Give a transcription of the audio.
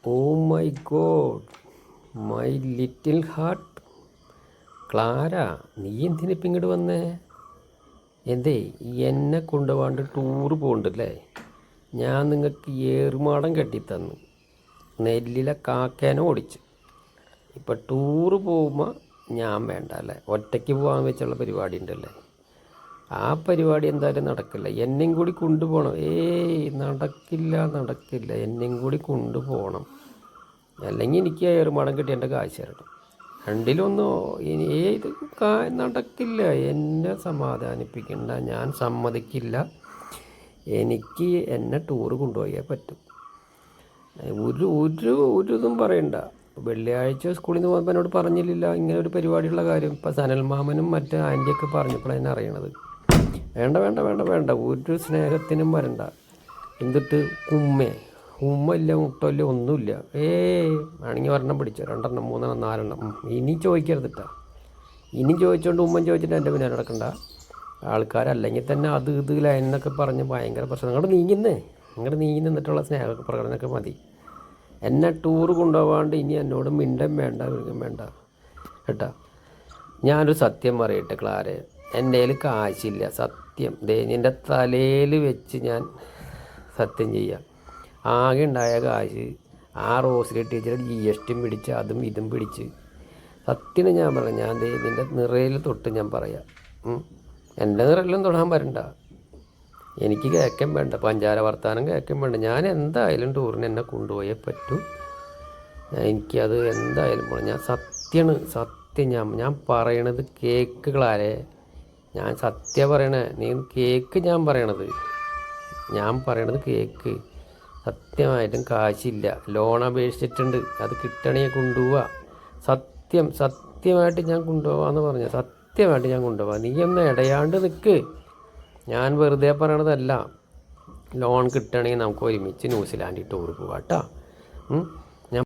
Oh my god, my little heart. Clara, നീ എന്തിനിപ്പം ഇങ്ങോട്ട് വന്നേ? എന്തേ എന്നെ കൊണ്ടുപോകാണ്ട് ടൂറ് പോകണ്ടല്ലേ? ഞാൻ നിങ്ങൾക്ക് ഏറുമാടം കെട്ടിത്തന്നു, നെല്ലിലെ കാക്കേനെ ഓടിച്ച്. ഇപ്പം ടൂറ് പോകുമ്പോൾ ഞാൻ വേണ്ട അല്ലേ? ഒറ്റയ്ക്ക് പോകാൻ വെച്ചുള്ള പരിപാടി ഉണ്ടല്ലേ? ആ പരിപാടി എന്തായാലും നടക്കില്ല. എന്നെയും കൂടി കൊണ്ടുപോകണം. നടക്കില്ല. എന്നെയും കൂടി കൊണ്ടുപോകണം. അല്ലെങ്കിൽ എനിക്ക് ഏറുമാടം കിട്ടി എൻ്റെ കാശ് തരണം. രണ്ടിലൊന്നോ ഇത് നടക്കില്ല. എന്നെ സമാധാനിപ്പിക്കണ്ട, ഞാൻ സമ്മതിക്കില്ല. എനിക്ക് എന്നെ ടൂറ് കൊണ്ടുപോയേ പറ്റും. ഒരു ഇതും പറയണ്ട. വെള്ളിയാഴ്ച സ്കൂളിൽ നിന്ന് പോകുമ്പോൾ എന്നോട് പറഞ്ഞില്ല ഇങ്ങനെ ഒരു പരിപാടിയുള്ള കാര്യം. ഇപ്പം സനൽ മാമനും മറ്റേ ആൻറ്റിയൊക്കെ പറഞ്ഞപ്പോഴാണ് എന്നെ അറിയണത്. വേണ്ട, ഒരു സ്നേഹത്തിനും വരണ്ട. എന്നിട്ട് ഉമ്മയില്ല, മുട്ടമില്ല, ഒന്നുമില്ല. വേണമെങ്കിൽ ഒരെണ്ണം പിടിച്ചോ, 2 3 4. ഇനി ചോദിക്കരുതിട്ടാ. ഇനി ചോദിച്ചുകൊണ്ട് ചോദിച്ചിട്ട് എൻ്റെ പിന്നെ നടക്കണ്ട. ആൾക്കാരല്ലെങ്കിൽ തന്നെ ഇത് ലൈനെന്നൊക്കെ പറഞ്ഞ് ഭയങ്കര പ്രശ്നം. അങ്ങോട്ട് നീങ്ങി നിന്നിട്ടുള്ള സ്നേഹമൊക്കെ പ്രകടനമൊക്കെ മതി. എന്നെ ടൂറ് കൊണ്ടുപോകാണ്ട് ഇനി എന്നോട് മിണ്ടം വേണ്ട, മൃഗം വേണ്ട കേട്ടാ. ഞാനൊരു സത്യം പറയട്ടെ ക്ലാരെ, എൻ്റെ കയ്യിൽ കാശില്ല. സത്യം നിൻ്റെ തലയിൽ വെച്ച് ഞാൻ സത്യം ചെയ്യാം. ആകെ ഉണ്ടായ കാശ് ആ റോസിലെ ടീച്ചറുടെ GST പിടിച്ച് അതും ഇതും പിടിച്ച്. സത്യം ഞാൻ പറയാം. ഞാൻ നിൻ്റെ നിറയിൽ തൊട്ട് ഞാൻ പറയാം. എൻ്റെ നിറയിലും തൊടാൻ വരണ്ട. എനിക്ക് കേൾക്കാൻ വേണ്ട, പഞ്ചാര വർത്താനം കേൾക്കാൻ വേണ്ട. ഞാൻ എന്തായാലും ടൂറിന് എന്നെ കൊണ്ടുപോയേ പറ്റൂ. എനിക്കത് എന്തായാലും പോകണം. ഞാൻ സത്യം ഞാൻ പറയണത് കേക്ക് ക്ലാരെ. ഞാൻ സത്യം പറയണേ, നീ കേക്ക്. ഞാൻ പറയണത് കേക്ക്. സത്യമായിട്ടും കാശില്ല. ലോൺ അപേക്ഷിച്ചിട്ടുണ്ട്. അത് കിട്ടണമെങ്കിൽ കൊണ്ടുപോവുക. സത്യമായിട്ട് ഞാൻ കൊണ്ടുപോകാമെന്ന് പറഞ്ഞു. സത്യമായിട്ട് ഞാൻ കൊണ്ടുപോകാം. നീ ഒന്ന് ഇടയാണ്ട് നിൽക്ക്. ഞാൻ വെറുതെ പറയണതല്ല. ലോൺ കിട്ടണമെങ്കിൽ നമുക്ക് ഒരുമിച്ച് ന്യൂസിലാൻഡിൽ ടൂർ പോവാം കേട്ടോ.